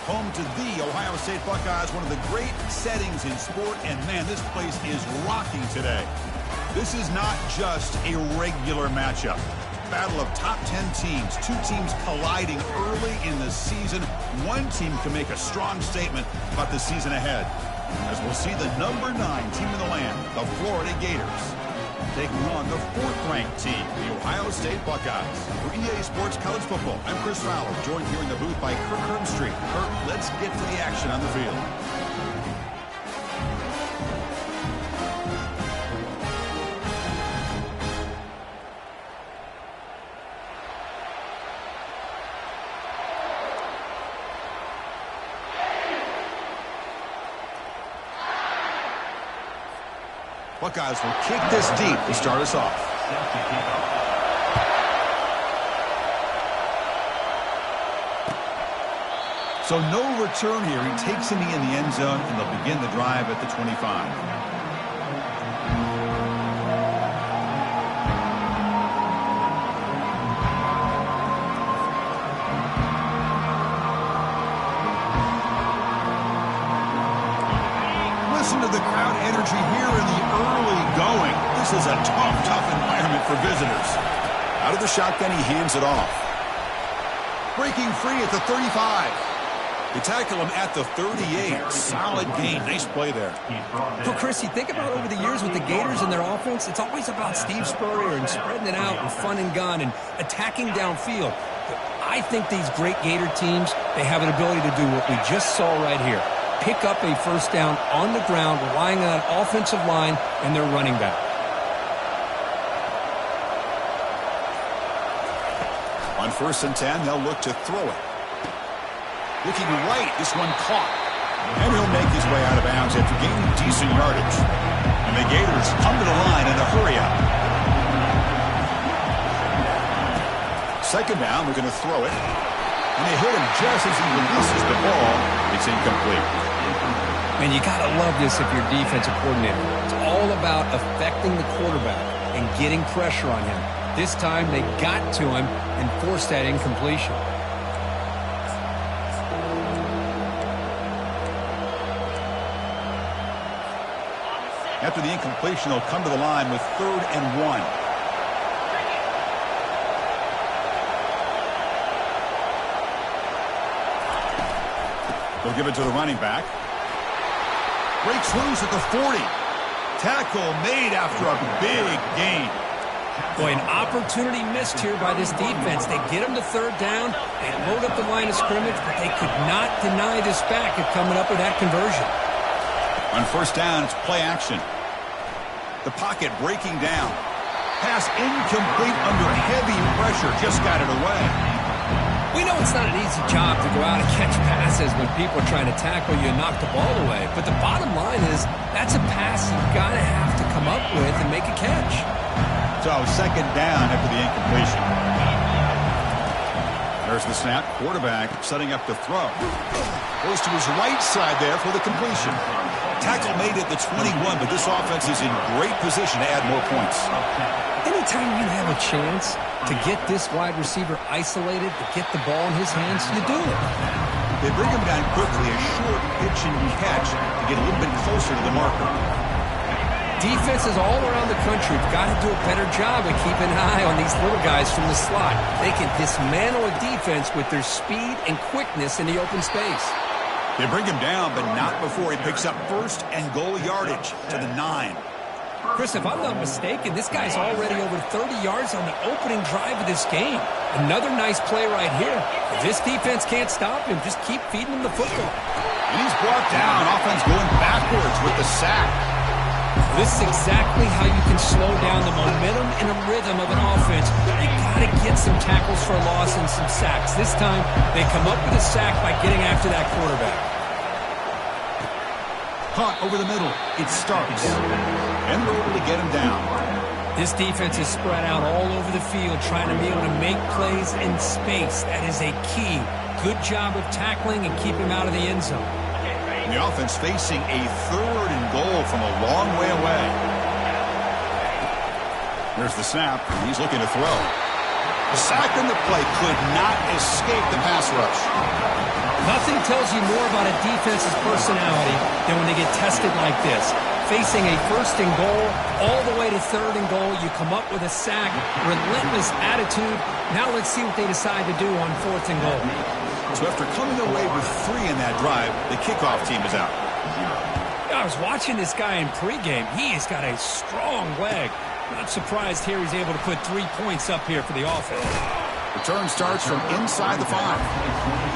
home to the Ohio State Buckeyes, one of the great settings in sport, and man, this place is rocking today. This is not just a regular matchup. Battle of top 10 teams, two teams colliding early in the season. One team can make a strong statement about the season ahead, as we'll see the number 9 team in the land, the Florida Gators, taking on the 4th-ranked team, the Ohio State Buckeyes. For EA Sports College Football, I'm Chris Fowler, joined here in the booth by Kirk Hermstreet. Kirk, let's get to the action on the field. Buckeyes will kick this deep to start us off. So no return here. He takes him in the end zone, and they'll begin the drive at the 25. Listen to the crowd energy here in the early going. This is a tough environment for visitors. Out of the shotgun, he hands it off. Breaking free at the 35. They tackle him at the 38. Solid gain. Nice play there. So, Chris, you think about over the years with the Gators and their offense, it's always about Steve Spurrier and spreading it out and fun and gun and attacking downfield. But I think these great Gator teams, they have an ability to do what we just saw right here. Pick up a first down on the ground, relying on that offensive line and their running back. On 1st and 10, they'll look to throw it. Looking right, this one caught. And he'll make his way out of bounds after gaining decent yardage. And the Gators come to the line in a hurry up. 2nd down, they're going to throw it. And they hit him just as he releases the ball. It's incomplete. Man, you got to love this if you're defensive coordinator. It's all about affecting the quarterback and getting pressure on him. This time, they got to him and forced that incompletion. After the incompletion, they'll come to the line with 3rd and 1. They'll give it to the running back. Breaks loose at the 40. Tackle made after a big gain. Boy, an opportunity missed here by this defense. They get him to 3rd down. They load up the line of scrimmage, but they could not deny this back of coming up with that conversion. On 1st down, it's play action. The pocket breaking down. Pass incomplete under heavy pressure. Just got it away. We know it's not an easy job to go out and catch passes when people are trying to tackle you and knock the ball away. But the bottom line is that's a pass you've got to have to come up with and make a catch. So 2nd down after the incompletion. There's the snap. Quarterback setting up the throw. Goes to his right side there for the completion. Tackle made at the 21, but this offense is in great position to add more points. Anytime you have a chance to get this wide receiver isolated, to get the ball in his hands, you do it. They bring him down quickly, a short pitch and catch to get a little bit closer to the marker. Defenses all around the country have got to do a better job of keeping an eye on these little guys from the slot. They can dismantle a defense with their speed and quickness in the open space. They bring him down, but not before he picks up 1st and goal yardage to the 9. Chris, if I'm not mistaken, this guy's already over 30 yards on the opening drive of this game. Another nice play right here. If this defense can't stop him, just keep feeding him the football. And he's brought down. Offense going backwards with the sack. This is exactly how you can slow down the momentum and a rhythm of an offense. You got to get some tackles for a loss and some sacks. This time, they come up with a sack by getting after that quarterback. Caught over the middle. It starts. And they're able to get him down. This defense is spread out all over the field, trying to be able to make plays in space. That is a key. Good job of tackling and keep him out of the end zone. The offense facing a 3rd and goal from a long way away. There's the snap. He's looking to throw. The sack in the play could not escape the pass rush. Nothing tells you more about a defense's personality than when they get tested like this. Facing a first and goal, all the way to third and goal, you come up with a sack, relentless attitude. Now let's see what they decide to do on fourth and goal. So after coming away with 3 in that drive, the kickoff team is out. I was watching this guy in pregame. He has got a strong leg. Not surprised here he's able to put 3 points up here for the offense. Return starts from inside the 5.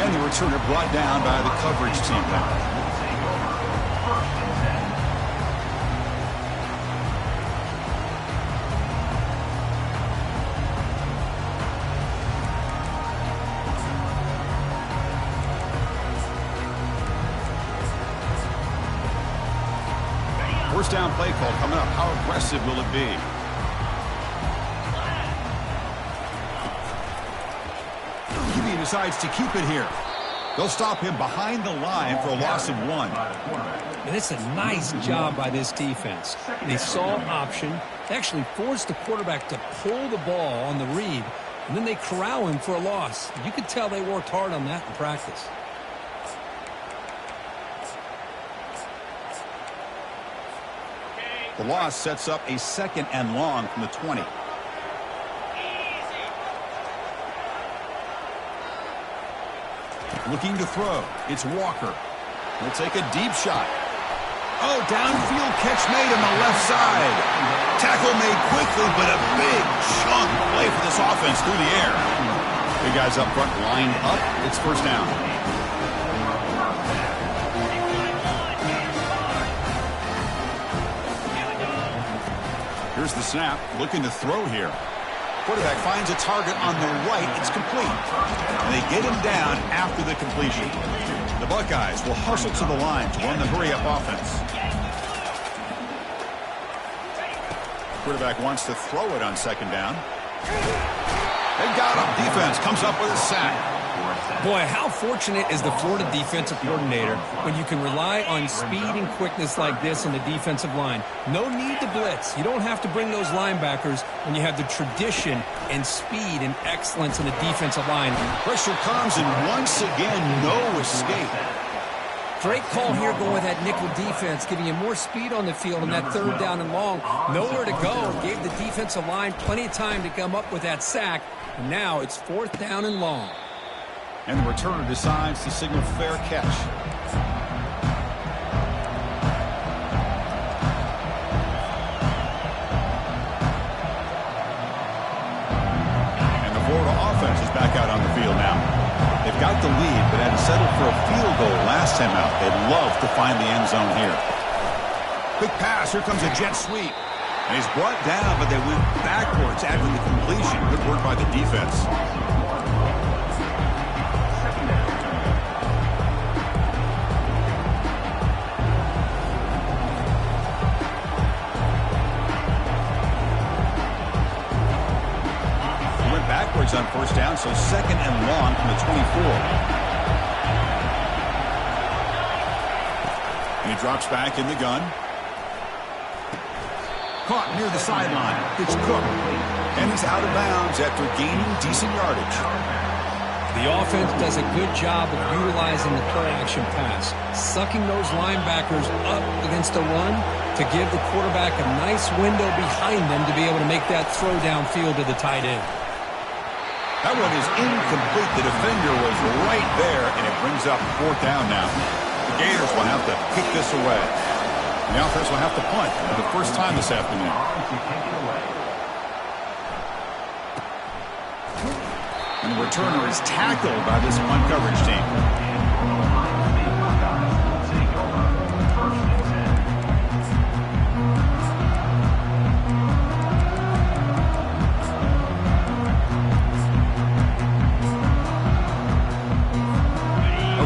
And the returner brought down by the coverage team now. First down play call coming up. How aggressive will it be? He decides to keep it here. They'll stop him behind the line for a loss of 1. And it's a nice job by this defense. They saw option. They actually forced the quarterback to pull the ball on the read, and then they corral him for a loss. You could tell they worked hard on that in practice. The loss sets up a 2nd and long from the 20. Looking to throw. It's Walker. He'll take a deep shot. Oh, downfield catch made on the left side. Tackle made quickly, but a big chunk play for this offense through the air. Big guys up front lined up. It's first down. Here's the snap, looking to throw here. Quarterback finds a target on the right. It's complete. And they get him down after the completion. The Buckeyes will hustle to the line to run the hurry-up offense. Quarterback wants to throw it on 2nd down. They got him. Defense comes up with a sack. Boy, how fortunate is the Florida defensive coordinator when you can rely on speed and quickness like this on the defensive line. No need to blitz. You don't have to bring those linebackers when you have the tradition and speed and excellence in the defensive line. Pressure comes, and once again, no escape. Great call here going with that nickel defense, giving you more speed on the field on that 3rd down and long. Nowhere to go. Gave the defensive line plenty of time to come up with that sack. And now it's 4th down and long. And the returner decides to signal fair catch. And the Florida offense is back out on the field now. They've got the lead, but had settled for a field goal last time out. They'd love to find the end zone here. Quick pass. Here comes a jet sweep. And he's brought down, but they went backwards after the completion. Good work by the defense. On first down, so 2nd and long from the 24. And he drops back in the gun. Caught near the sideline. It's Cook. And he's out of bounds after gaining decent yardage. The offense does a good job of utilizing the play-action pass, sucking those linebackers up against the run to give the quarterback a nice window behind them to be able to make that throw downfield to the tight end. That one is incomplete. The defender was right there, and it brings up 4th down now. The Gators will have to kick this away. And the offense will have to punt for the first time this afternoon. And the returner is tackled by this punt coverage team.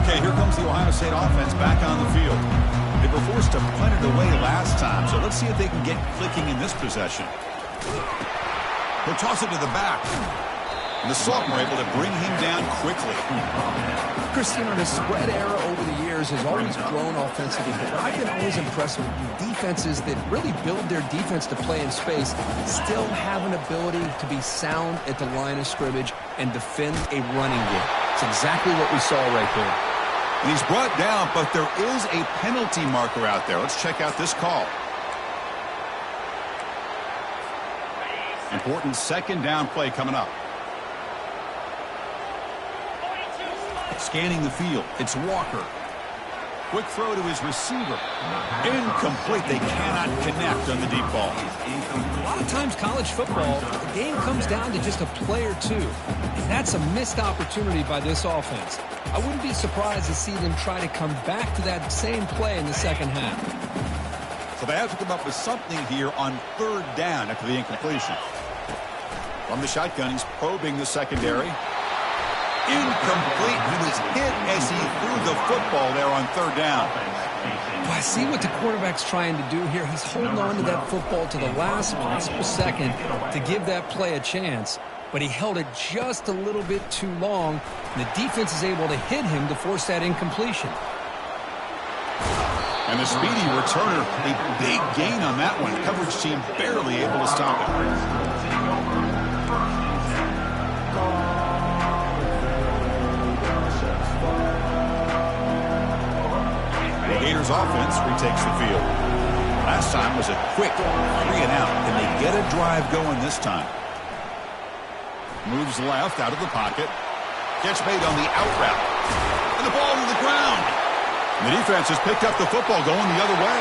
Okay, here comes the Ohio State offense back on the field. They were forced to punt it away last time, so let's see if they can get clicking in this possession. They'll toss it to the back. And the Sultan were able to bring him down quickly. Christian, the spread era over the years has always grown offensively, but I've been always impressed with defenses that really build their defense to play in space, still have an ability to be sound at the line of scrimmage and defend a running game. It's exactly what we saw right there. And he's brought down, but there is a penalty marker out there. Let's check out this call. Important second down play coming up. Scanning the field. It's Walker. Quick throw to his receiver. Incomplete. They cannot connect on the deep ball. A lot of times college football, the game comes down to just a play or two. And that's a missed opportunity by this offense. I wouldn't be surprised to see them try to come back to that same play in the second half. So they have to come up with something here on third down after the incompletion. From the shotgun, he's probing the secondary. Incomplete. He was hit as he threw the football there on third down. Well, I see what the quarterback's trying to do here. He's holding on to that football to the last possible second to give that play a chance. But he held it just a little bit too long, and the defense is able to hit him to force that incompletion. And the speedy returner, a big gain on that one. Coverage team barely able to stop it. The Gators offense retakes the field. Last time was a quick 3-and-out, and they get a drive going this time. Moves left out of the pocket. Catch made on the out route. And the ball to the ground. And the defense has picked up the football going the other way.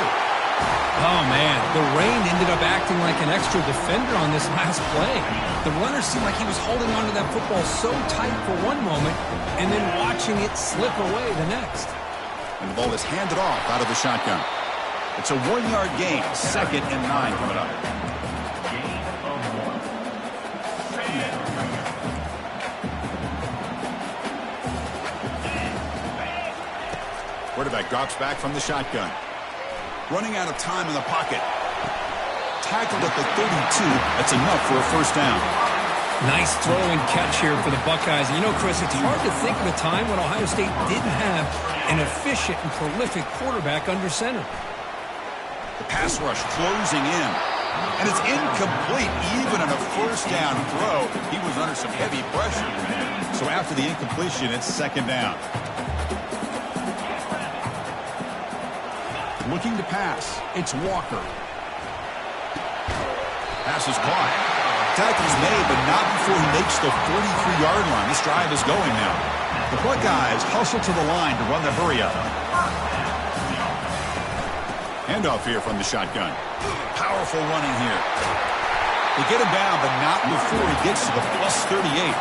Oh, man. The rain ended up acting like an extra defender on this last play. The runner seemed like he was holding onto that football so tight for one moment and then watching it slip away the next. And the ball is handed off out of the shotgun. It's a 1-yard gain. 2nd and 9 coming up. Quarterback drops back from the shotgun. Running out of time in the pocket. Tackled at the 32. That's enough for a first down. Nice throw and catch here for the Buckeyes. You know, Chris, it's hard to think of a time when Ohio State didn't have an efficient and prolific quarterback under center. The pass rush closing in. And it's incomplete. Even on a first down throw, he was under some heavy pressure. So after the incompletion, it's 2nd down. Looking to pass. It's Walker. Pass is caught. Tackle's made, but not before he makes the 43-yard line. This drive is going now. The Buckeyes hustle to the line to run the hurry-up. Handoff here from the shotgun. Powerful running here. They get him down, but not before he gets to the plus 38.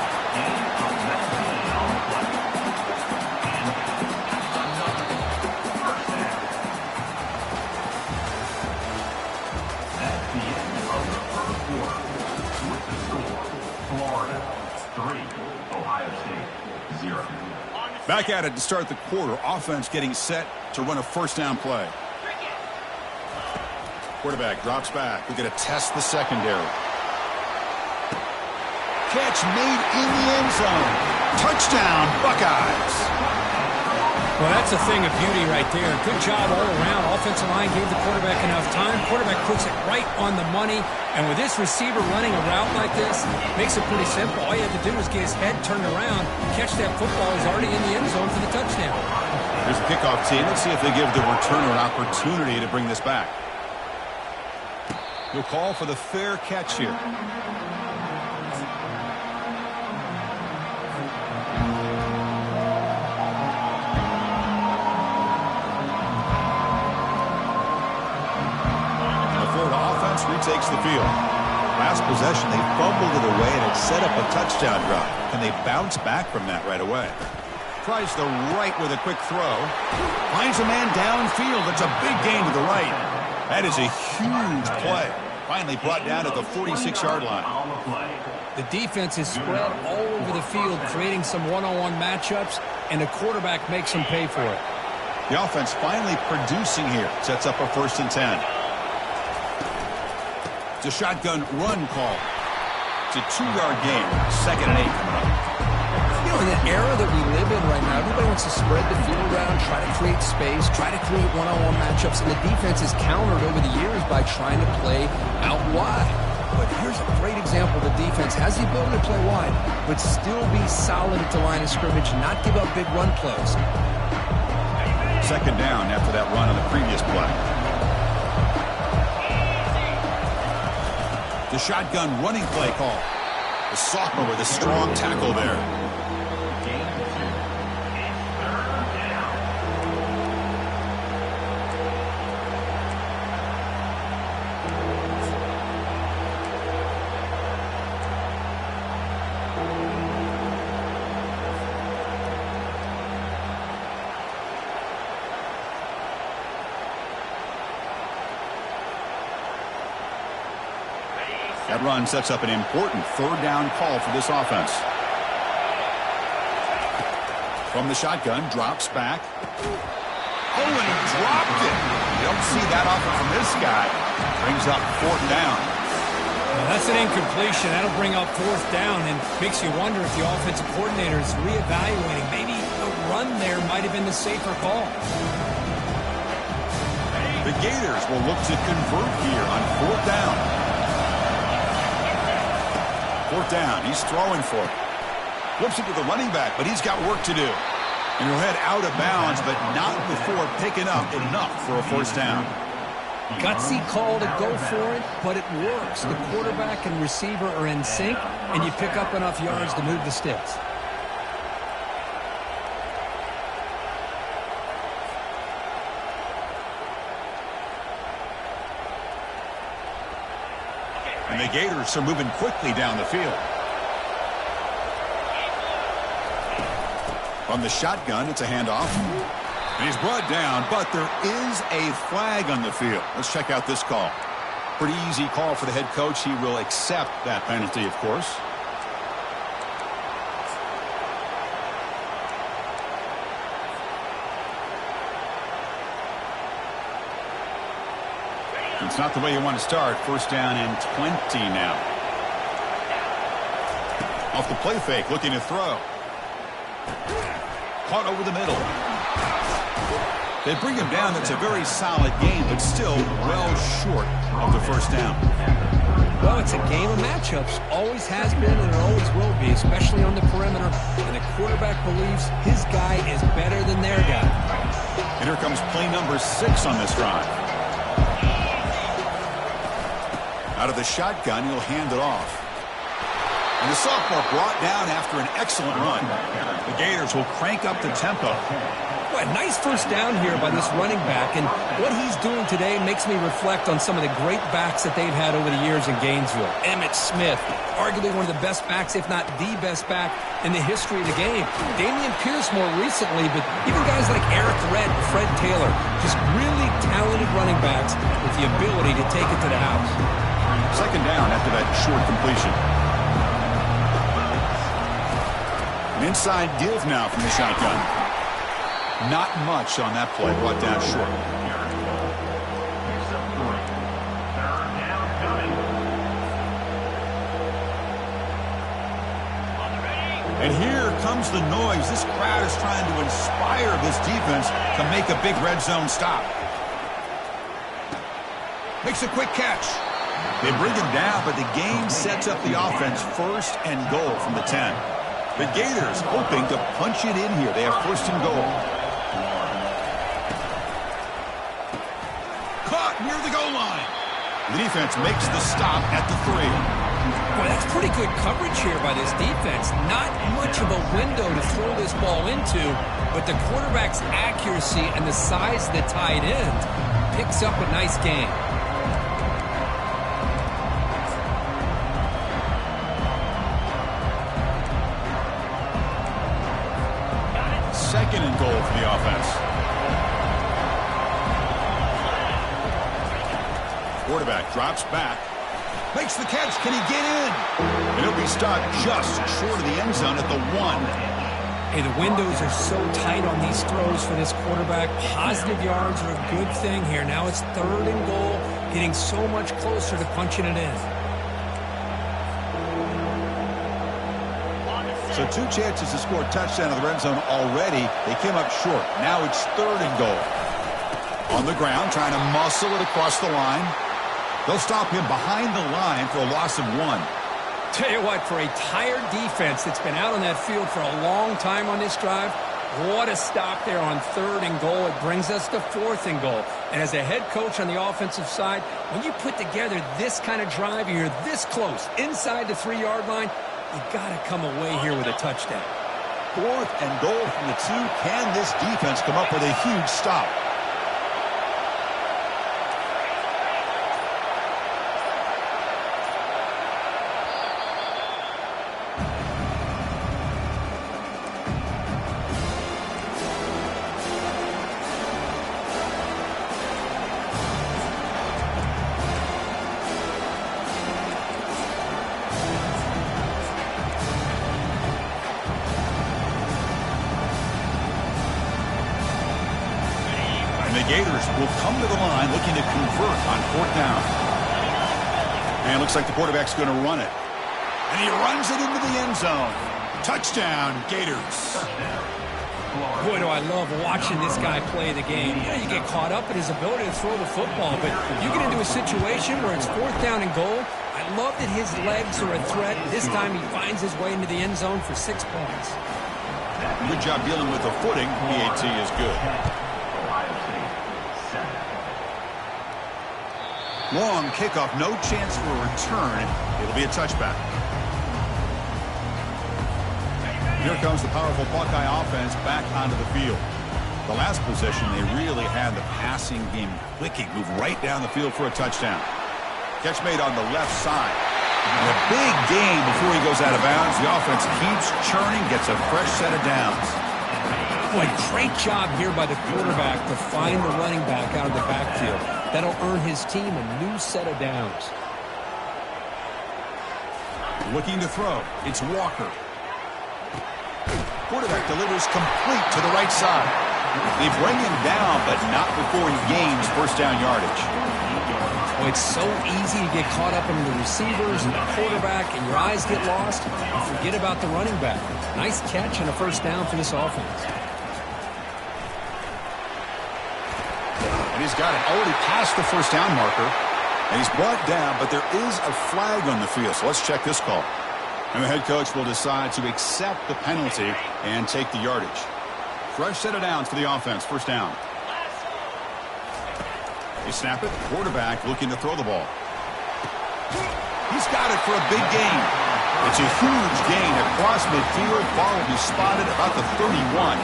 Back at it to start the quarter. Offense getting set to run a first down play. Quarterback drops back. We're going to test the secondary. Catch made in the end zone. Touchdown, Buckeyes. Well, that's a thing of beauty right there. Good job all around. Offensive line gave the quarterback enough time. Quarterback puts it right on the money. And with this receiver running a route like this, makes it pretty simple. All you have to do is get his head turned around, catch that football. He's already in the end zone for the touchdown. Here's the kickoff team. Let's see if they give the returner an opportunity to bring this back. He'll call for the fair catch here. Retakes the field. Last possession, they fumbled it away, and it set up a touchdown drive. And they bounce back from that right away. Tries the right with a quick throw. Finds a man downfield. It's a big gain to the right. That is a huge play. Finally brought down at the 46-yard line. The defense is spread all over the field, creating some one-on-one matchups, and the quarterback makes them pay for it. The offense finally producing here. Sets up a 1st and 10. It's a shotgun run call. It's a 2-yard gain. 2nd and 8 coming up. You know, in the era that we live in right now, everybody wants to spread the field around, try to create space, try to create one-on-one matchups, and the defense is countered over the years by trying to play out wide. But here's a great example. The defense has the ability to play wide, but still be solid at the line of scrimmage, not give up big run plays. second down after that run on the previous play. The shotgun running play call. The sophomore with a strong tackle there. That run sets up an important third down call for this offense. From the shotgun, drops back. Oh, and he dropped it. You don't see that often from this guy. Brings up fourth down. Well, that's an incompletion. That'll bring up fourth down and makes you wonder if the offensive coordinator is reevaluating. Maybe the run there might have been the safer call. The Gators will look to convert here on fourth down. Fourth down, he's throwing for it. Flips it to the running back, but he's got work to do. And he'll head out of bounds, but not before picking up enough for a first down. Gutsy call to go for it, but it works. The quarterback and receiver are in sync, and you pick up enough yards to move the sticks. And the Gators are moving quickly down the field. From the shotgun, it's a handoff. And he's brought down, but there is a flag on the field. Let's check out this call. Pretty easy call for the head coach. He will accept that penalty, of course. It's not the way you want to start. First down and 20 now. Off the play fake, looking to throw. Caught over the middle. They bring him down. That's a very solid game, but still well short of the first down. Well, it's a game of matchups. Always has been and it always will be, especially on the perimeter. And the quarterback believes his guy is better than their guy. And here comes play number 6 on this drive. Out of the shotgun, he'll hand it off. And the sophomore brought down after an excellent run. The Gators will crank up the tempo. Well, nice first down here by this running back, and what he's doing today makes me reflect on some of the great backs that they've had over the years in Gainesville. Emmitt Smith, arguably one of the best backs, if not the best back in the history of the game. Damian Pierce more recently, but even guys like Eric Redd and Fred Taylor, just really talented running backs with the ability to take it to the house. Second down after that short completion. An inside give now from the shotgun. Not much on that play, brought down short. And here comes the noise. This crowd is trying to inspire this defense to make a big red zone stop. Makes a quick catch. They bring him down, but the game sets up the offense first and goal from the 10. The Gators hoping to punch it in here. They have first and goal. Caught near the goal line. The defense makes the stop at the 3. Boy, that's pretty good coverage here by this defense. Not much of a window to throw this ball into, but the quarterback's accuracy and the size of the tight end picks up a nice game. Second and goal for the offense. Quarterback drops back. Makes the catch. Can he get in? And he'll be stopped just short of the end zone at the 1. Hey, the windows are so tight on these throws for this quarterback. Positive yards are a good thing here. Now it's third and goal, getting so much closer to punching it in. So 2 chances to score a touchdown in the red zone already. They came up short. Now it's third and goal. On the ground, trying to muscle it across the line. They'll stop him behind the line for a loss of 1. Tell you what, for a tired defense that's been out on that field for a long time on this drive, What a stop there on 3rd and goal. It brings us to 4th and goal. And as a head coach on the offensive side, when you put together this kind of drive, you're this close inside the 3-yard line, you got to come away here with a touchdown. 4th and goal from the 2. Can this defense come up with a huge stop? The Gators will come to the line looking to convert on 4th down. And it looks like the quarterback's going to run it. And he runs it into the end zone. Touchdown, Gators. Boy, do I love watching this guy play the game. You know, you get caught up in his ability to throw the football, but you get into a situation where it's 4th down and goal. I love that his legs are a threat. This time he finds his way into the end zone for 6 points. Good job dealing with the footing. PAT is good. Long kickoff, no chance for a return. It'll be a touchback. Here comes the powerful Buckeye offense back onto the field. The last possession, they really had the passing game clicking. Move right down the field for a touchdown. Catch made on the left side. And a big gain before he goes out of bounds. The offense keeps churning, gets a fresh set of downs. Boy, great job here by the quarterback to find the running back out of the backfield. That'll earn his team a new set of downs. Looking to throw. It's Walker. Quarterback delivers complete to the right side. They bring him down, but not before he gains first down yardage. Well, it's so easy to get caught up in the receivers and the quarterback, and your eyes get lost. You forget about the running back. Nice catch and a first down for this offense. And he's got it already past the first down marker. And he's brought down, but there is a flag on the field. So let's check this call. And the head coach will decide to accept the penalty and take the yardage. Fresh set of downs for the offense. First down. They snap it. Quarterback looking to throw the ball. He's got it for a big gain. It's a huge gain across midfield. Ball will be spotted about the 31.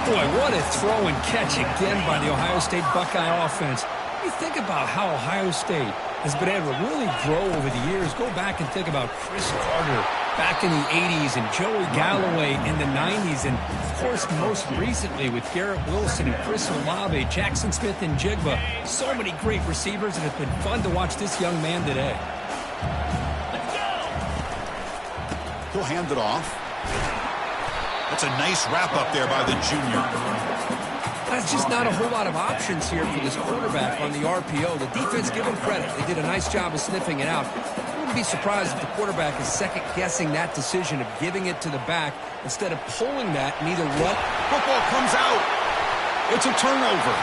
Boy, what a throw and catch again by the Ohio State Buckeye offense. You think about how Ohio State has been able to really grow over the years. Go back and think about Chris Carter back in the 80s and Joey Galloway in the 90s. And, of course, most recently with Garrett Wilson and Chris Olave, Jackson Smith and Jigba. So many great receivers, and it's been fun to watch this young man today. He'll hand it off. That's a nice wrap up there by the junior. That's just not a whole lot of options here for this quarterback on the RPO. The defense, give him credit. They did a nice job of sniffing it out. I wouldn't be surprised if the quarterback is second-guessing that decision of giving it to the back instead of pulling that and either run. Football comes out. It's a turnover.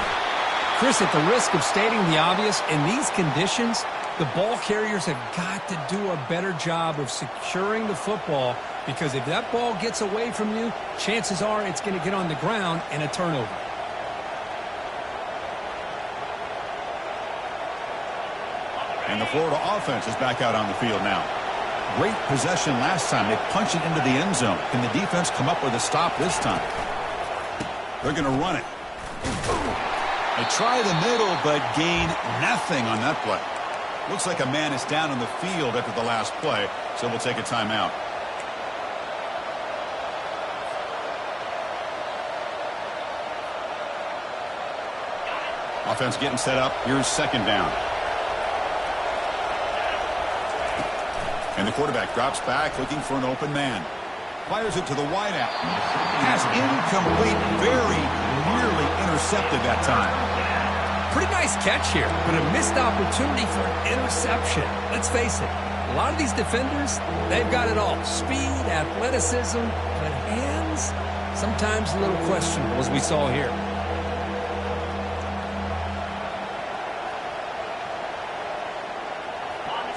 Chris, at the risk of stating the obvious, in these conditions, the ball carriers have got to do a better job of securing the football, because if that ball gets away from you, chances are it's going to get on the ground and a turnover. And the Florida offense is back out on the field now. Great possession last time. They punch it into the end zone. Can the defense come up with a stop this time? They're going to run it. They try the middle, but gain nothing on that play. Looks like a man is down on the field after the last play, so we'll take a timeout. Offense getting set up. Here's second down. And the quarterback drops back looking for an open man. Fires it to the wideout. Pass incomplete. Very nearly intercepted that time. Pretty nice catch here, but a missed opportunity for an interception. Let's face it, a lot of these defenders, they've got it all. Speed, athleticism, but hands, sometimes a little questionable, as we saw here.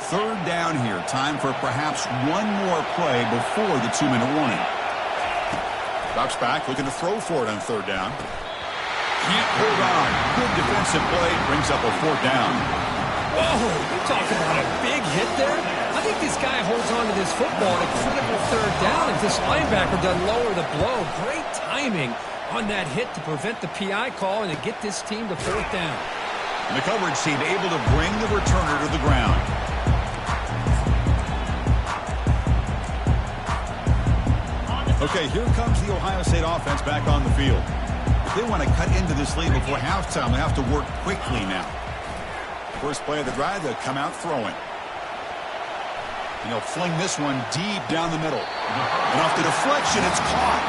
Third down here. Time for perhaps one more play before the 2-minute warning. Drops back, looking to throw for it on third down. Can't hold on. Good defensive play. Brings up a fourth down. Whoa, you talking about a big hit there? I think this guy holds on to this football at a critical third down if this linebacker doesn't lower the blow. Great timing on that hit to prevent the PI call and to get this team to fourth down. And the coverage team able to bring the returner to the ground. Okay, here comes the Ohio State offense back on the field. If they want to cut into this lead before halftime, they have to work quickly now. First play of the drive, they'll come out throwing. And they'll fling this one deep down the middle. And off the deflection, it's caught.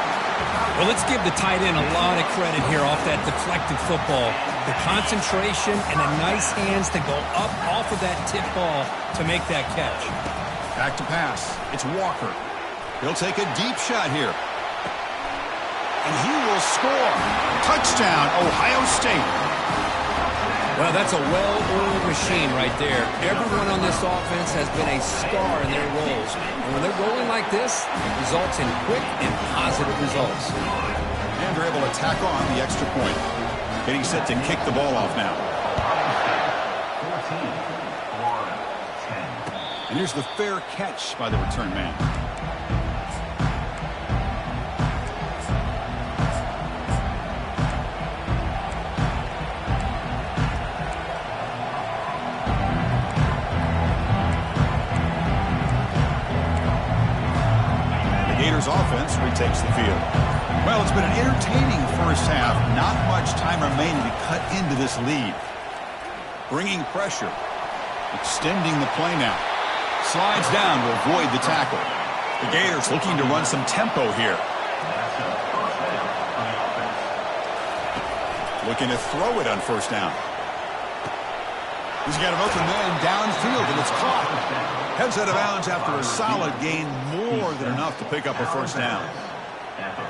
Well, let's give the tight end a lot of credit here off that deflected football. The concentration and the nice hands to go up off of that tip ball to make that catch. Back to pass. It's Walker. He'll take a deep shot here. And he will score. Touchdown, Ohio State. Well, that's a well-oiled machine right there. Everyone on this offense has been a star in their roles. And when they're rolling like this, it results in quick and positive results. And they're able to tack on the extra point. Getting set to kick the ball off now. And here's the fair catch by the return man. Offense retakes the field. Well, it's been an entertaining first half. Not much time remaining to cut into this lead. Bringing pressure. Extending the play now. Slides down to avoid the tackle. The Gators looking to run some tempo here. Looking to throw it on first down. He's got an open man downfield, and it's caught. Heads out of bounds after a solid gain, more than enough to pick up a first down.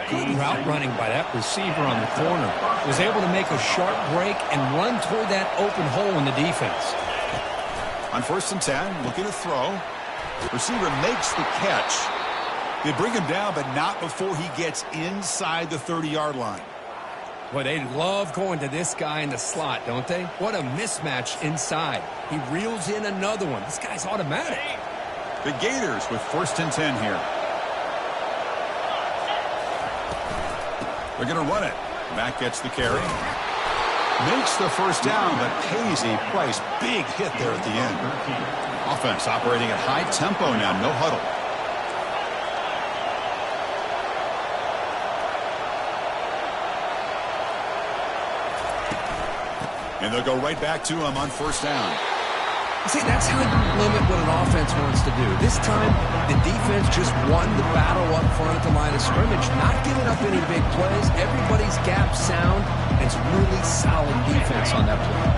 Good route running by that receiver on the corner. Was able to make a sharp break and run toward that open hole in the defense. On 1st and 10, looking to throw. Receiver makes the catch. They bring him down, but not before he gets inside the 30-yard line. Well, they love going to this guy in the slot, don't they? What a mismatch inside. He reels in another one. This guy's automatic. The Gators with 1st and 10 here. They're going to run it. Mack gets the carry. Makes the first down, but pays a price. Big hit there at the end. Offense operating at high tempo now. No huddle. And they'll go right back to him on 1st down. See, that's how you limit what an offense wants to do. This time, the defense just won the battle up front at the line of scrimmage, not giving up any big plays. Everybody's gap sound. It's really solid defense on that play.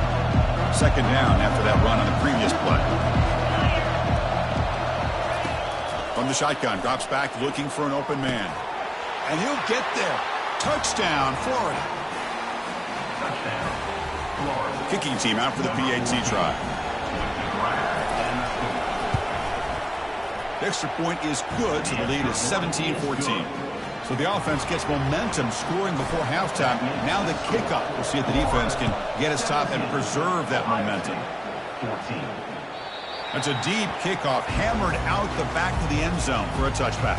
2nd down after that run on the previous play. From the shotgun, drops back looking for an open man. And he'll get there. Touchdown, Florida. Kicking team out for the PAT try. The extra point is good, so the lead is 17-14. So the offense gets momentum scoring before halftime. Now the kickoff. We'll see if the defense can get us top and preserve that momentum. That's a deep kickoff, hammered out the back of the end zone for a touchback.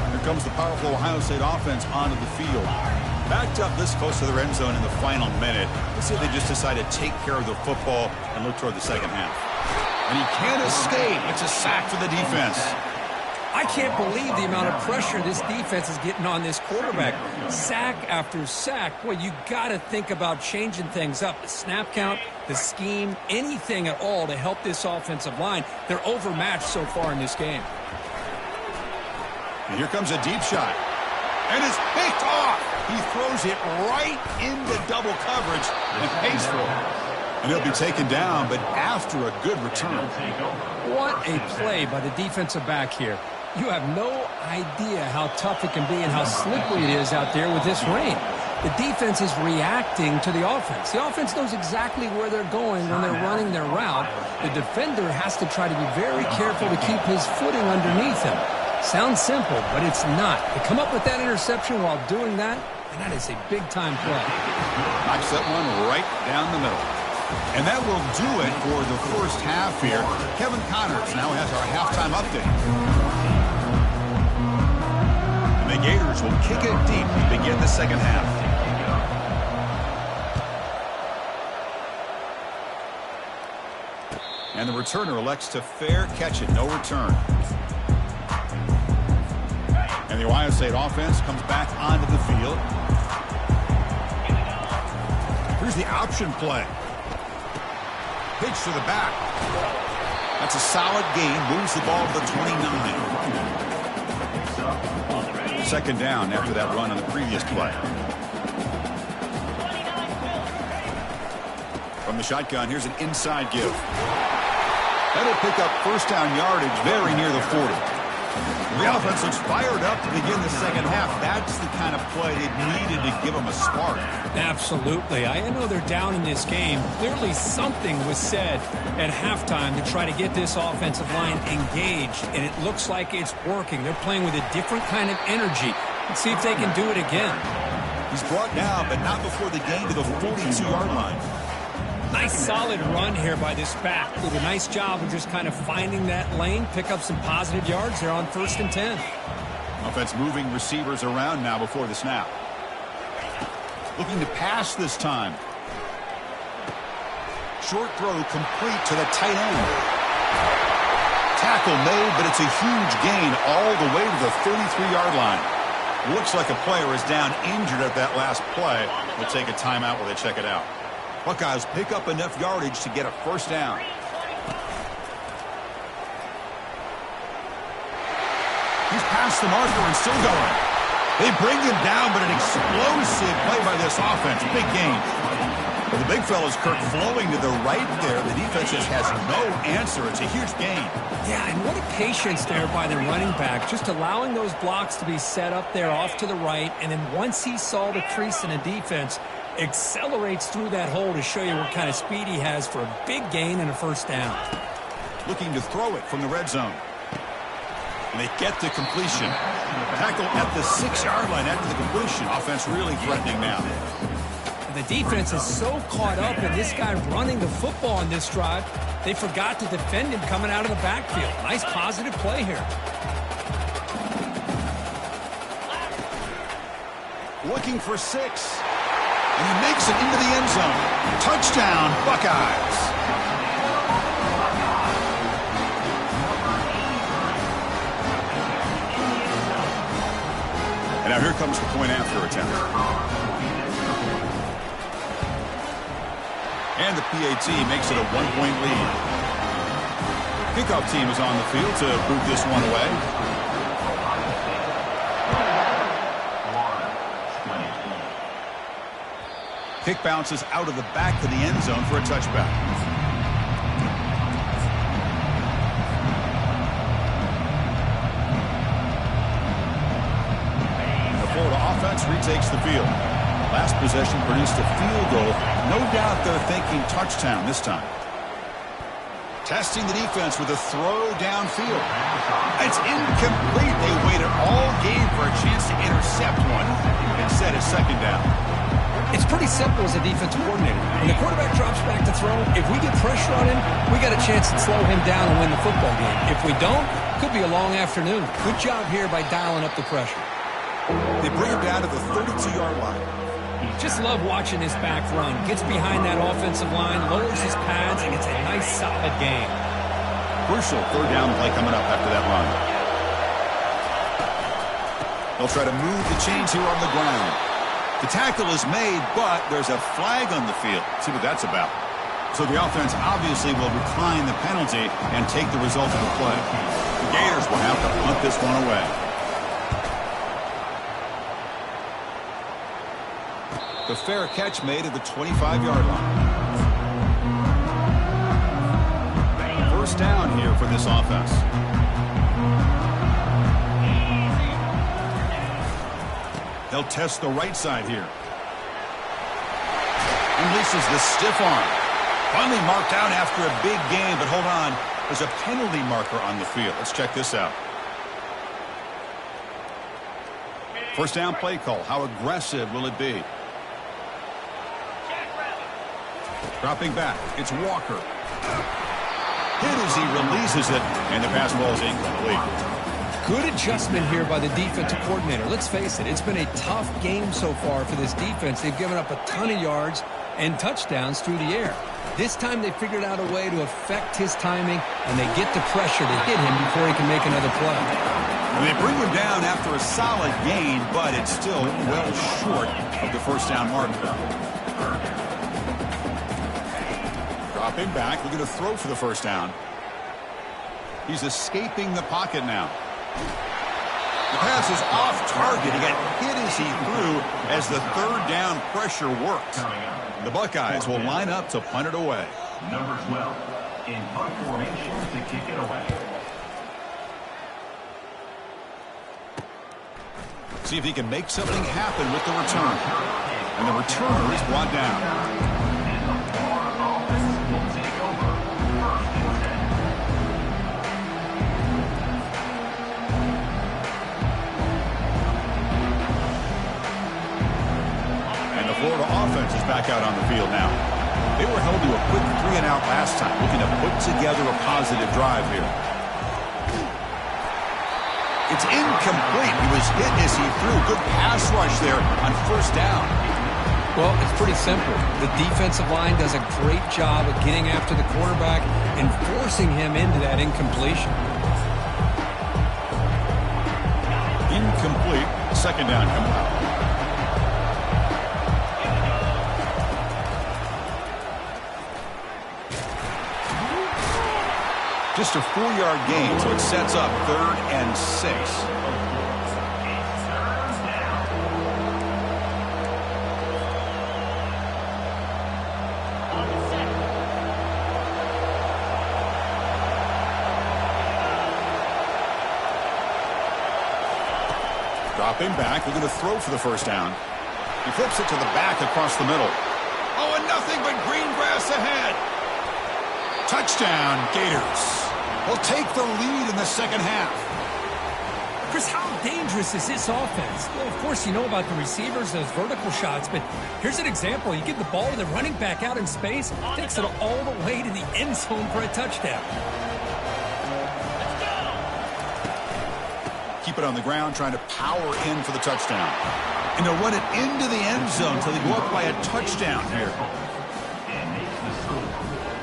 Here comes the powerful Ohio State offense onto the field. Backed up this close to their end zone in the final minute. Let's see if they just decide to take care of the football and look toward the second half. And he can't escape. It's a sack for the defense. I can't believe the amount of pressure this defense is getting on this quarterback. Sack after sack. Boy, you got to think about changing things up. The snap count, the scheme, anything at all to help this offensive line. They're overmatched so far in this game. And here comes a deep shot. And it's picked off. He throws it right into double coverage and pays for it. And he'll be taken down, but after a good return. What a play by the defensive back here. You have no idea how tough it can be and how slippery it is out there with this rain. The defense is reacting to the offense. The offense knows exactly where they're going when they're running their route. The defender has to try to be very careful to keep his footing underneath him. Sounds simple, but it's not. To come up with that interception while doing that, and that is a big-time play. Knocks that one right down the middle. And that will do it for the first half here. Kevin Connors now has our halftime update. And the Gators will kick it deep to begin the second half. And the returner elects to fair catch it. No return. And the Ohio State offense comes back onto the field. Here's the option play. Pitch to the back. That's a solid gain. Moves the ball to the 29. Second down after that run on the previous play. From the shotgun, here's an inside give. That'll pick up first down yardage very near the 40. The offense looks fired up to begin the second half. That's the kind of play they needed to give them a spark. Absolutely. I know they're down in this game. Clearly something was said at halftime to try to get this offensive line engaged, and it looks like it's working. They're playing with a different kind of energy. Let's see if they can do it again. He's brought down, but not before the gain to the 42-yard line. Nice solid run here by this back. Did a nice job of just kind of finding that lane, pick up some positive yards there on 1st and 10. Offense moving receivers around now before the snap. Looking to pass this time. Short throw complete to the tight end. Tackle made, but it's a huge gain all the way to the 33-yard line. Looks like a player is down injured at that last play. We'll take a timeout while they check it out. Buckeyes pick up enough yardage to get a first down. He's past the marker and still going. They bring him down, but an explosive play by this offense. Big gain. Well, the big fella's Kirk flowing to the right there. The defense just has no answer. It's a huge gain. Yeah, and what a patience there by the running back. Just allowing those blocks to be set up there off to the right. And then once he saw the crease in the defense, accelerates through that hole to show you what kind of speed he has for a big gain and a first down. Looking to throw it from the red zone. And they get the completion. Tackle at the 6-yard line after the completion. Offense really threatening now. The defense is so caught up in this guy running the football on this drive, they forgot to defend him coming out of the backfield. Nice positive play here. Looking for 6. And he makes it into the end zone. Touchdown, Buckeyes. And now here comes the point after attempt. And the PAT makes it a 1-point lead. Kickoff team is on the field to boot this one away. Kick bounces out of the back to the end zone for a touchback. The Florida offense retakes the field. Last possession produced a field goal. No doubt they're thinking touchdown this time. Testing the defense with a throw downfield. It's incomplete. They waited all game for a chance to intercept one. Instead, it's second down. It's pretty simple as a defensive coordinator. When the quarterback drops back to throw, if we get pressure on him, we got a chance to slow him down and win the football game. If we don't, it could be a long afternoon. Good job here by dialing up the pressure. They bring him down to the 32-yard line. Just love watching this back run. Gets behind that offensive line, lowers his pads, and gets a nice solid gain. Crucial third down play coming up after that run. They'll try to move the chains here on the ground. The tackle is made, but there's a flag on the field. See what that's about. So the offense obviously will decline the penalty and take the result of the play. The Gators will have to punt this one away. The fair catch made at the 25-yard line. First down here for this offense. They'll test the right side here. Unleashes the stiff arm. Finally marked out after a big gain, but hold on. There's a penalty marker on the field. Let's check this out. First down play call. How aggressive will it be? Dropping back. It's Walker. Hit as he releases it, and the pass ball is incomplete. Good adjustment here by the defensive coordinator. Let's face it, it's been a tough game so far for this defense. They've given up a ton of yards and touchdowns through the air. This time they figured out a way to affect his timing, and they get the pressure to hit him before he can make another play. And they bring him down after a solid gain, but it's still well short of the first down mark. Dropping back, looking to throw for the first down. He's escaping the pocket now. The pass is off target. He got hit as he threw as the third down pressure worked. The Buckeyes will line up to punt it away. Number 12 in punt formation to kick it away. See if he can make something happen with the return. And the returner is brought down. Florida offense is back out on the field now. They were held to a quick 3-and-out last time, looking to put together a positive drive here. It's incomplete. He was hit as he threw. Good pass rush there on first down. Well, it's pretty simple. The defensive line does a great job of getting after the quarterback and forcing him into that incompletion. Incomplete. Second down coming out. Just a 4-yard gain, so it sets up 3rd and 6. Dropping back, looking to throw for the first down. He flips it to the back across the middle. Oh, and nothing but green grass ahead. Touchdown, Gators. Will take the lead in the second half. Chris, how dangerous is this offense? Well, of course, you know about the receivers, those vertical shots, but here's an example. You give the ball to the running back out in space, takes it all the way to the end zone for a touchdown. Keep it on the ground, trying to power in for the touchdown. And they'll run it into the end zone until they go up by a touchdown here.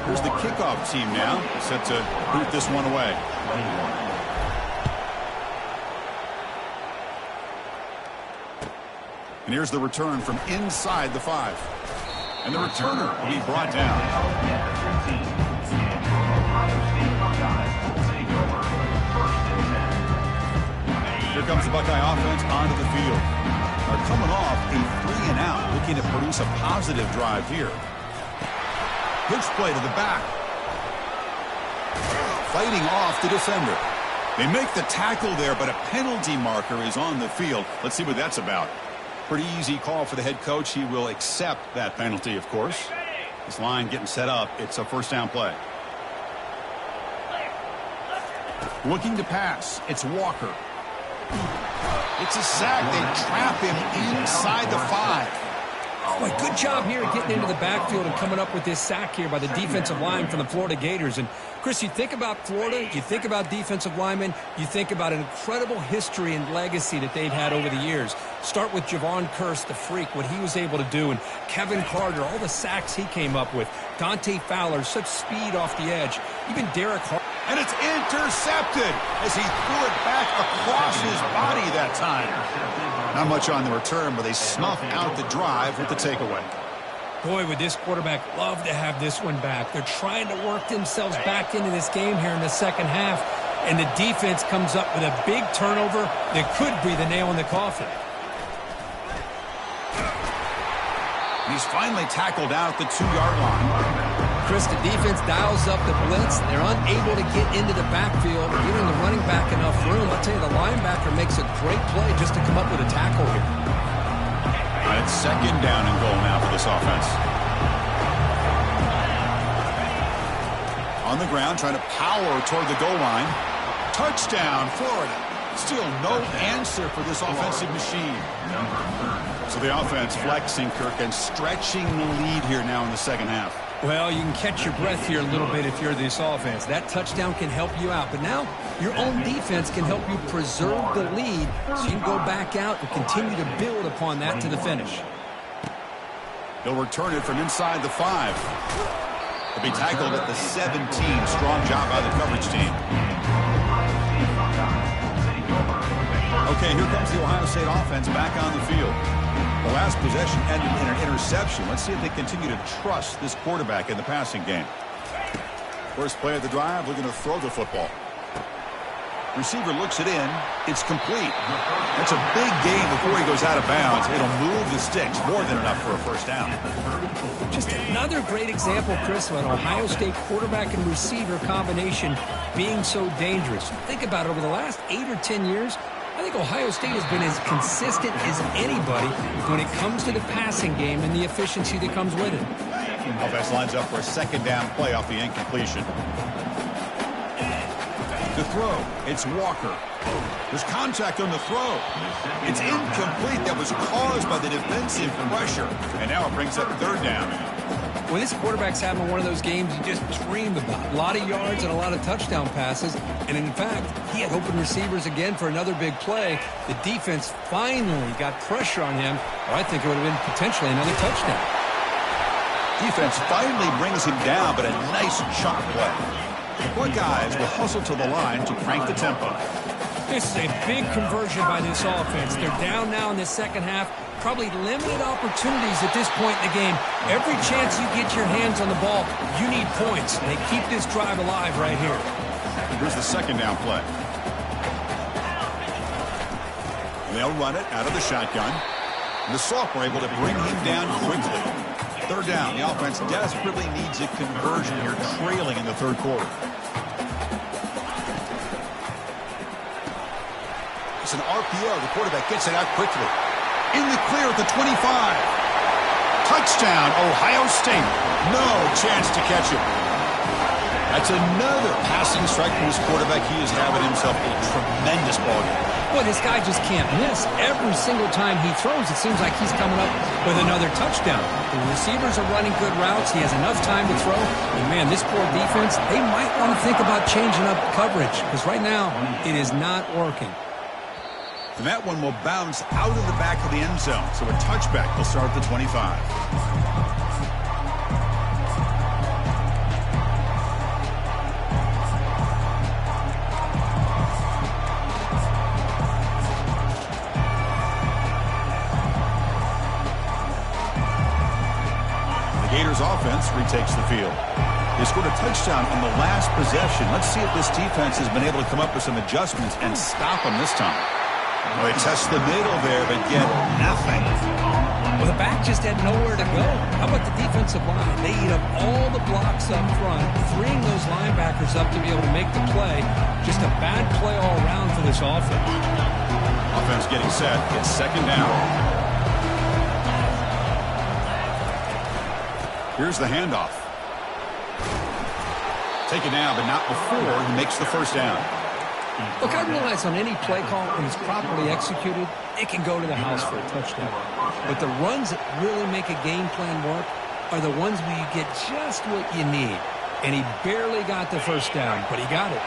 Here's the kickoff team now, set to boot this one away. And here's the return from inside the 5. And the returner will be brought down. Here comes the Buckeye offense onto the field. They're coming off a 3-and-out, looking to produce a positive drive here. Pitch play to the back. Fighting off the defender. They make the tackle there, but a penalty marker is on the field. Let's see what that's about. Pretty easy call for the head coach. He will accept that penalty, of course. This line getting set up. It's a first down play. Looking to pass. It's Walker. It's a sack. They trap him inside the 5. Boy, good job here getting into the backfield and coming up with this sack here by the defensive line from the Florida Gators. And, Chris, you think about Florida, you think about defensive linemen, you think about an incredible history and legacy that they've had over the years. Start with Javon Kearse, the freak, what he was able to do, and Kevin Carter, all the sacks he came up with. Dante Fowler, such speed off the edge. Even Derek Hart. And it's intercepted as he threw it back across his body that time. Not much on the return, but they snuff out the drive with the takeaway. Boy, would this quarterback love to have this one back. They're trying to work themselves back into this game here in the second half, and the defense comes up with a big turnover that could be the nail in the coffin. He's finally tackled out at the 2-yard line. Chris, the defense dials up the blitz. They're unable to get into the backfield, giving the running back enough room. I'll tell you, the linebacker makes a great play just to come up with a tackle here. And it's second down and goal now for this offense. On the ground, trying to power toward the goal line. Touchdown, Florida. Still no answer for this offensive machine. So the offense flexing, Kirk, and stretching the lead here now in the second half. Well, you can catch your breath here a little bit if you're this offense. That touchdown can help you out. But now your own defense can help you preserve the lead so you can go back out and continue to build upon that to the finish. He'll return it from inside the 5. He'll be tackled at the 17. Strong job by the coverage team. Okay, here comes the Ohio State offense back on the field. The last possession ended in an interception. Let's see if they continue to trust this quarterback in the passing game. First play of the drive, looking to throw the football. Receiver looks it in. It's complete. That's a big gain before he goes out of bounds. It'll move the sticks, more than enough for a first down. Just another great example, Chris, of an Ohio State quarterback and receiver combination being so dangerous. Think about it, over the last 8 or 10 years, I think Ohio State has been as consistent as anybody when it comes to the passing game and the efficiency that comes with it. Offense lines up for a second down play off the incompletion. The throw, it's Walker. There's contact on the throw. It's incomplete. That was caused by the defensive pressure. And now it brings up third down. When this quarterback's having one of those games you just dream about. A lot of yards and a lot of touchdown passes. And in fact, he had open receivers again for another big play. The defense finally got pressure on him, or I think it would have been potentially another touchdown. Defense finally brings him down, but a nice chop play. The Buckeyes will hustle to the line to crank the tempo. This is a big conversion by this offense. They're down now in the second half. Probably limited opportunities at this point in the game. Every chance you get your hands on the ball, you need points. And they keep this drive alive right here. Here's the second down play. They'll run it out of the shotgun. And the sophomore able to bring him down quickly. Third down. The offense desperately needs a conversion here, trailing in the third quarter. It's an RPO. The quarterback gets it out quickly. In the clear at the 25. Touchdown, Ohio State. No chance to catch him. That's another passing strike from his quarterback. He is having himself a tremendous ball game. Well, this guy just can't miss. Every single time he throws, it seems like he's coming up with another touchdown. The receivers are running good routes. He has enough time to throw. And, man, this poor defense, they might want to think about changing up coverage because right now it is not working. And that one will bounce out of the back of the end zone. So a touchback will start at the 25. The Gators offense retakes the field. They scored a touchdown on the last possession. Let's see if this defense has been able to come up with some adjustments and stop them this time. Well, they test the middle there, but get nothing. Well, the back just had nowhere to go. How about the defensive line? They eat up all the blocks up front, freeing those linebackers up to be able to make the play. Just a bad play all around for this offense. Offense getting set. It's second down. Here's the handoff. Taken down, but not before he makes the first down. Look, I realize on any play call, when it's properly executed, it can go to the house for a touchdown. But the runs that really make a game plan work are the ones where you get just what you need. And he barely got the first down, but he got it.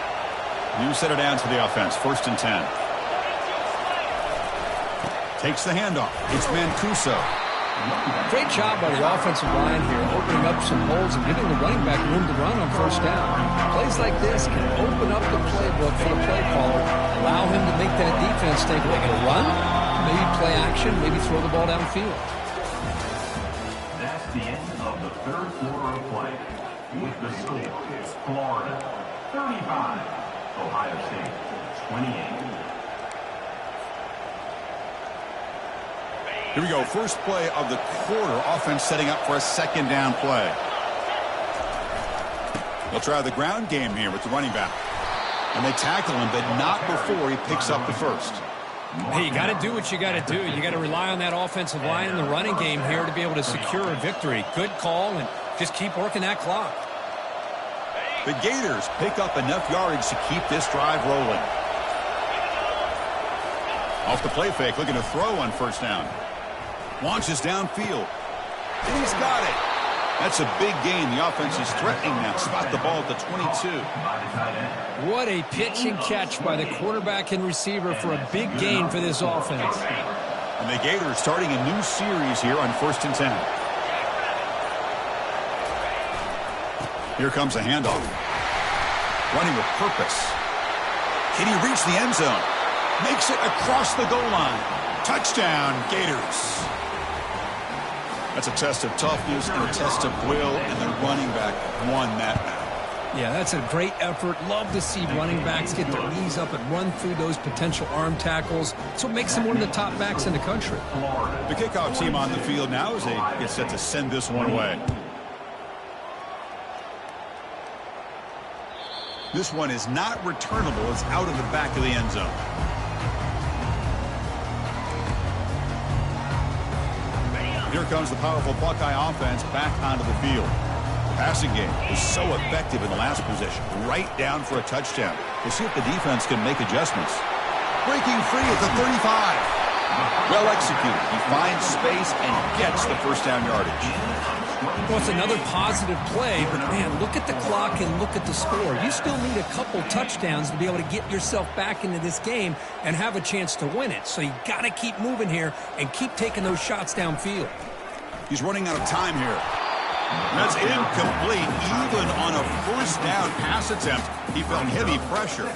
You set it down to the offense, 1st and 10. Takes the handoff. It's Mancuso. Great job by the offensive line here, opening up some holes and giving the running back room to run on first down. Plays like this can open up the playbook for the play caller, allow him to make that defense think they're going to run, maybe play action, maybe throw the ball downfield. That's the end of the third quarter of play. With the score, Florida 35, Ohio State 28. Here we go. First play of the quarter. Offense setting up for a second down play. They'll try the ground game here with the running back. And they tackle him, but not before he picks up the first. Hey, you got to do what you got to do. You got to rely on that offensive line and the running game here to be able to secure a victory. Good call, and just keep working that clock. The Gators pick up enough yardage to keep this drive rolling. Off the play fake, looking to throw on first down. Launches downfield. And he's got it. That's a big gain. The offense is threatening now. Spot the ball at the 22. What a pitch and catch by the quarterback and receiver for a big gain for this offense. And the Gators starting a new series here on 1st and 10. Here comes a handoff. Running with purpose. Can he reach the end zone? Makes it across the goal line. Touchdown, Gators. That's a test of toughness and a test of will, and the running back won that battle. Yeah, that's a great effort. Love to see running backs get their knees up and run through those potential arm tackles. That's what makes them one of the top backs in the country. The kickoff team on the field now as they get set to send this one away. This one is not returnable. It's out of the back of the end zone. Here comes the powerful Buckeye offense back onto the field. The passing game was so effective in the last possession. Right down for a touchdown. We'll see if the defense can make adjustments. Breaking free at the 35. Well executed. He finds space and gets the first down yardage. Well, it's another positive play, but man, look at the clock and look at the score. You still need a couple touchdowns to be able to get yourself back into this game and have a chance to win it. So you got to keep moving here and keep taking those shots downfield. He's running out of time here. That's incomplete. Even on a first down pass attempt, he felt heavy pressure.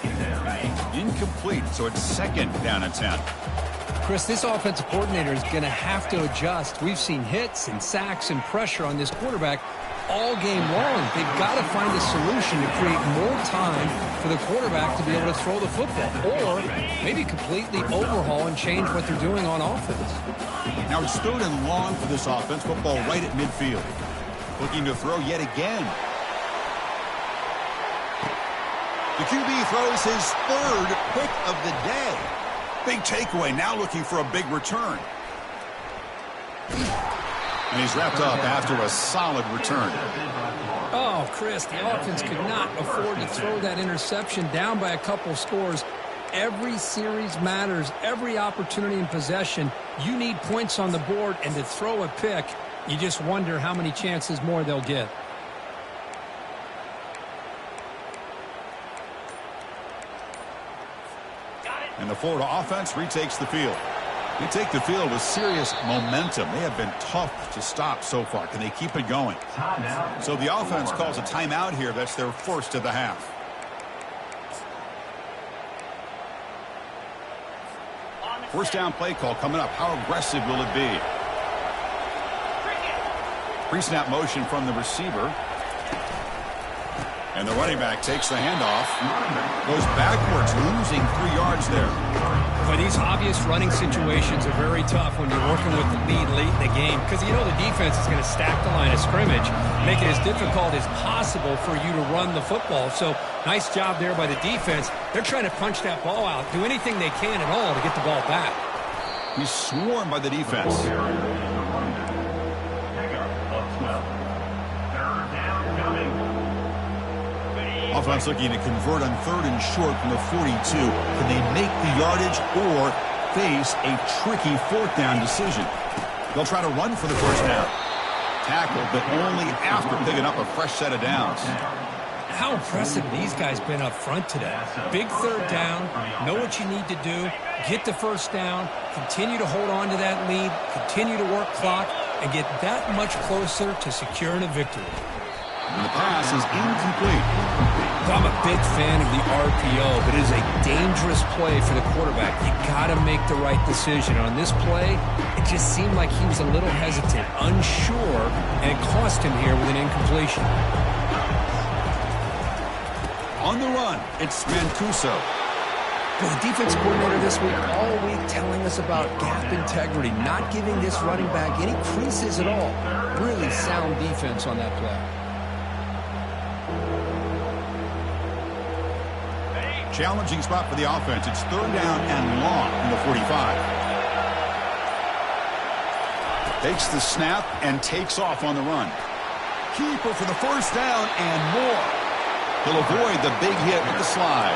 Incomplete, so it's 2nd down and 10. Chris, this offensive coordinator is going to have to adjust. We've seen hits and sacks and pressure on this quarterback all game long. They've got to find a solution to create more time for the quarterback to be able to throw the football, or maybe completely overhaul and change what they're doing on offense. Now it's 3rd and long for this offense. Football right at midfield. Looking to throw yet again. The QB throws his 3rd pick of the day. Big takeaway, now looking for a big return. And he's wrapped up after a solid return. Oh, Chris, the offense could not afford to throw that interception down by a couple scores. Every series matters. Every opportunity in possession, you need points on the board, and to throw a pick, you just wonder how many chances more they'll get. And the Florida offense retakes the field. They take the field with serious momentum. They have been tough to stop so far. Can they keep it going? So the offense calls a timeout here. That's their first of the half. First down play call coming up. How aggressive will it be? Pre-snap motion from the receiver. And the running back takes the handoff. Goes backwards, losing 3 yards there. But these obvious running situations are very tough when you're working with the lead late in the game, because you know the defense is going to stack the line of scrimmage, make it as difficult as possible for you to run the football. So nice job there by the defense. They're trying to punch that ball out, do anything they can at all to get the ball back. He's swarmed by the defense. Offense looking to convert on 3rd and short from the 42. Can they make the yardage or face a tricky 4th down decision? They'll try to run for the first down. Tackled, but only after picking up a fresh set of downs. How impressive these guys been up front today. Big 3rd down, know what you need to do, get the first down, continue to hold on to that lead, continue to work clock, and get that much closer to securing a victory. And the pass is incomplete. I'm a big fan of the RPO, but it is a dangerous play for the quarterback. You got to make the right decision. On this play, it just seemed like he was a little hesitant, unsure, and it cost him here with an incompletion. On the run, it's Mancuso. Well, the defense coordinator this week, all week telling us about gap integrity, not giving this running back any creases at all. Really sound defense on that play. Challenging spot for the offense. It's 3rd down and long from the 45. Takes the snap and takes off on the run. Keeper for the first down and more. He'll avoid the big hit with the slide.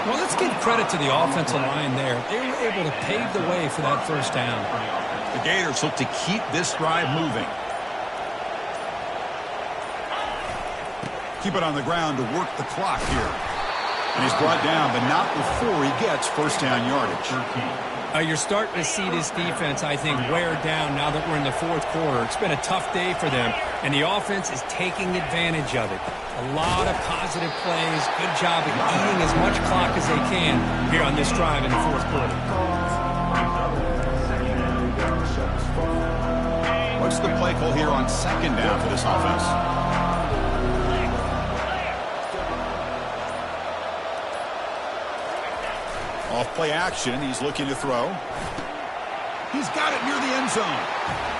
Well, let's give credit to the offensive line there. They were able to pave the way for that first down. The Gators look to keep this drive moving. Keep it on the ground to work the clock here. And he's brought down, but not before he gets first down yardage. You're starting to see this defense, I think, wear down now that we're in the fourth quarter. It's been a tough day for them, and the offense is taking advantage of it. A lot of positive plays. Good job at eating as much clock as they can here on this drive in the fourth quarter. What's the play call here on second down for this offense? Off play action, he's looking to throw. He's got it near the end zone.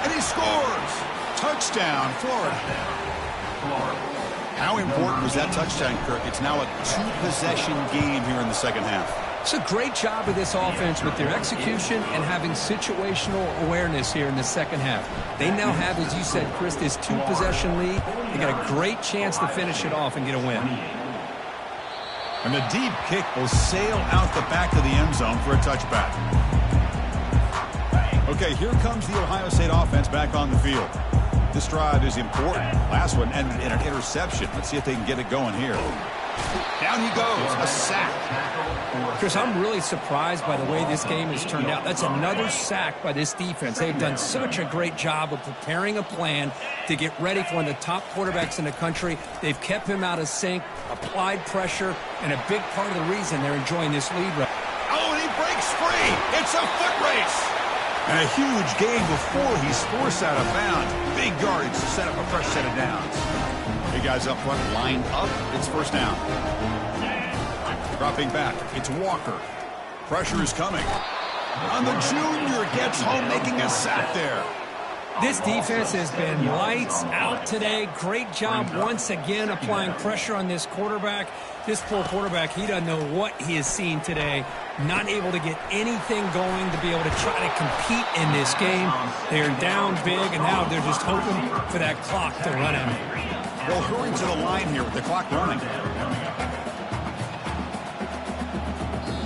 And he scores! Touchdown, Florida. How important was that touchdown, Kirk? It's now a two-possession game here in the second half. It's a great job of this offense with their execution and having situational awareness here in the second half. They now have, as you said, Chris, this two-possession lead. They got a great chance to finish it off and get a win. And the deep kick will sail out the back of the end zone for a touchback. Okay, here comes the Ohio State offense back on the field. This drive is important. Last one ended in an interception. Let's see if they can get it going here. Down he goes, a sack. Chris, I'm really surprised by the way this game has turned out. That's another sack by this defense. They've done such a great job of preparing a plan to get ready for one of the top quarterbacks in the country. They've kept him out of sync, applied pressure, and a big part of the reason they're enjoying this lead. Oh, and he breaks free. It's a foot race. And a huge gain before he's forced out of bounds. Big yardage to set up a fresh set of downs. Hey, guys up front lined up. It's first down. Dropping back. It's Walker. Pressure is coming. And the junior gets home making a sack there. This defense has been lights out today. Great job once again applying pressure on this quarterback. This poor quarterback, he doesn't know what he has seen today. Not able to get anything going to be able to try to compete in this game. They're down big, and now they're just hoping for that clock to run out. Well, hurry to the line here with the clock running.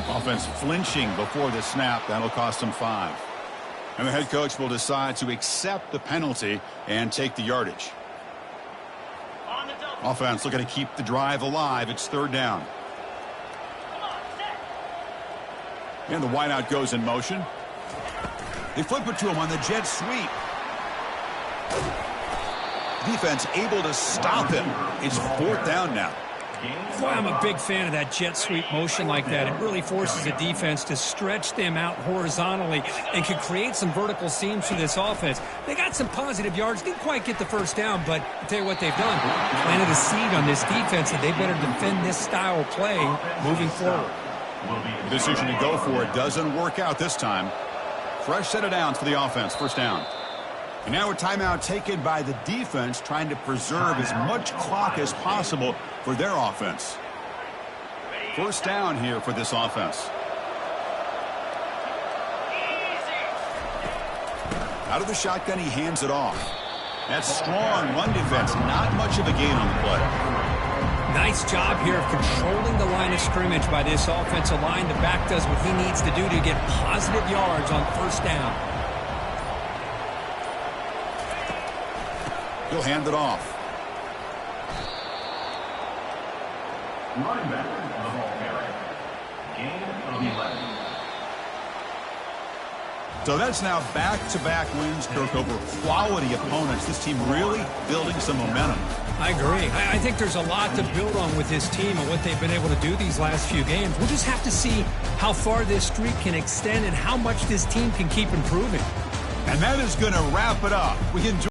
Offense flinching before the snap. That'll cost them 5. And the head coach will decide to accept the penalty and take the yardage. Offense looking to keep the drive alive. It's third down. And the wideout goes in motion. They flip it to him on the jet sweep. Defense able to stop him. It's fourth down now. Boy, I'm a big fan of that jet sweep motion like that. It really forces a defense to stretch them out horizontally and can create some vertical seams for this offense. They got some positive yards. Didn't quite get the first down, but I'll tell you what they've done. Planted a seed on this defense that they better defend this style of play moving forward. The decision to go for it doesn't work out this time. Fresh set of downs for the offense. First down. And now a timeout taken by the defense, trying to preserve as much clock as possible for their offense. First down here for this offense. Out of the shotgun, he hands it off. That's strong run defense. Not much of a gain on the play. Nice job here of controlling the line of scrimmage by this offensive line. The back does what he needs to do to get positive yards on first down. He'll hand it off. Running back, the ball carrier. Gain of 11. So that's now back-to-back wins, Kirk, over quality opponents. This team really building some momentum. I agree. I think there's a lot to build on with this team and what they've been able to do these last few games. We'll just have to see how far this streak can extend and how much this team can keep improving. And that is going to wrap it up. We can